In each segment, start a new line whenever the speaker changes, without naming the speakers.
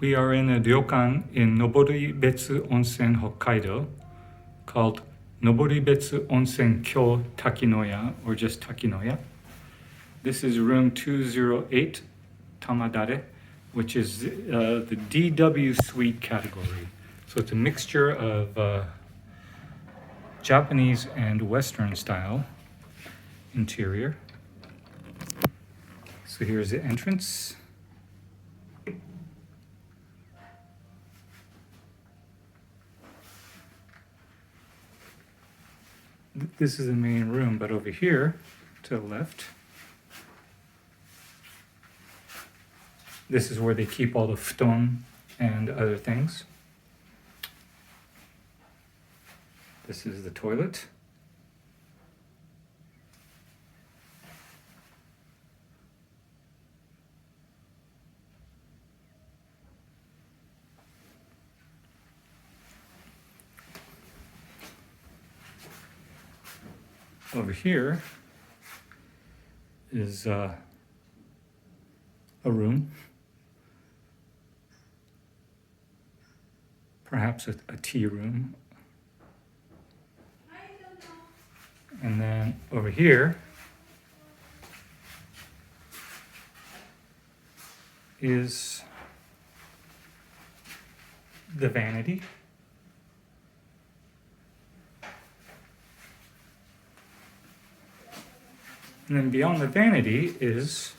We are in a Ryokan in Noboribetsu Onsen, Hokkaido, called Noboribetsu Onsen Kyo Takinoya, or just Takinoya. This is room 208, Tamadare, which is the DW suite category. So it's a mixture of Japanese and Western style interior. So here's the entrance. This is the main room, but over here to the left, this is where they keep all the futon and other things. This is the toilet. Over here is a room, perhaps a tea room. And then over here is the vanity. And then beyond the vanity is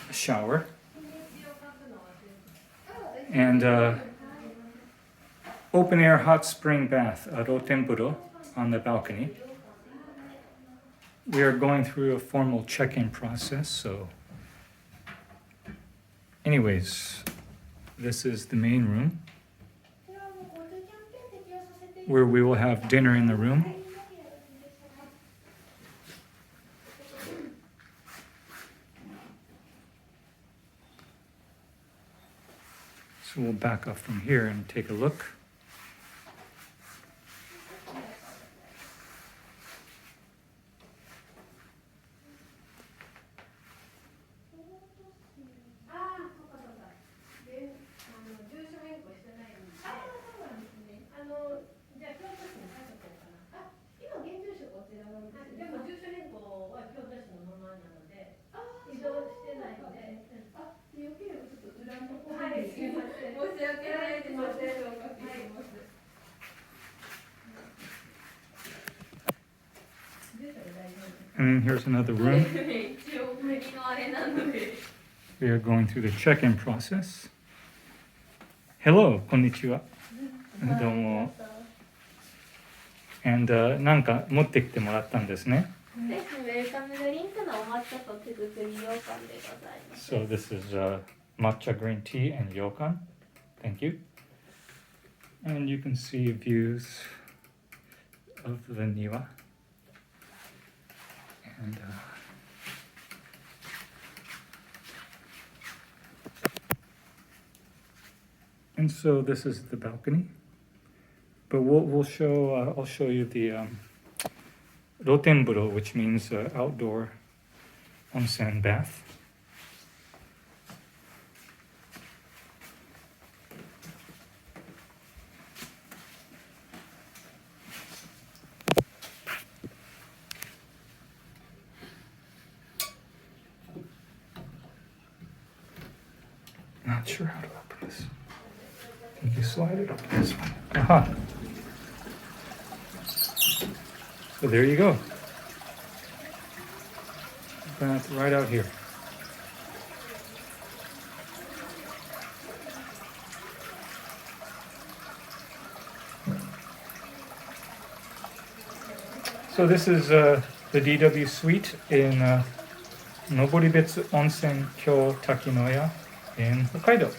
a shower and open air hot spring bath, a rotempuro on the balcony. We are going through a formal check-in process, so anyways, this is the main room where we will have dinner in the room. So we'll back up from here and take a look. And then here's another room. We are going through the check-in process. Hello, こんにちは。どうも。And なんか持ってきてもらったんですね。
ですね、ウェルカムドリンクのお抹茶と手作り羊羹でございます。
So this is matcha green tea and ryokan. Thank you. And you can see views of the niwa. And so this is the balcony. But we'll show. I'll show you the rotemburo, which means outdoor onsen bath. Not sure how to open this. I think you slide it up this one. Aha. So there you go. Bath right out here. So this is the DW suite in Noboribetsu Onsen Kyo Takinoya in Hokkaido.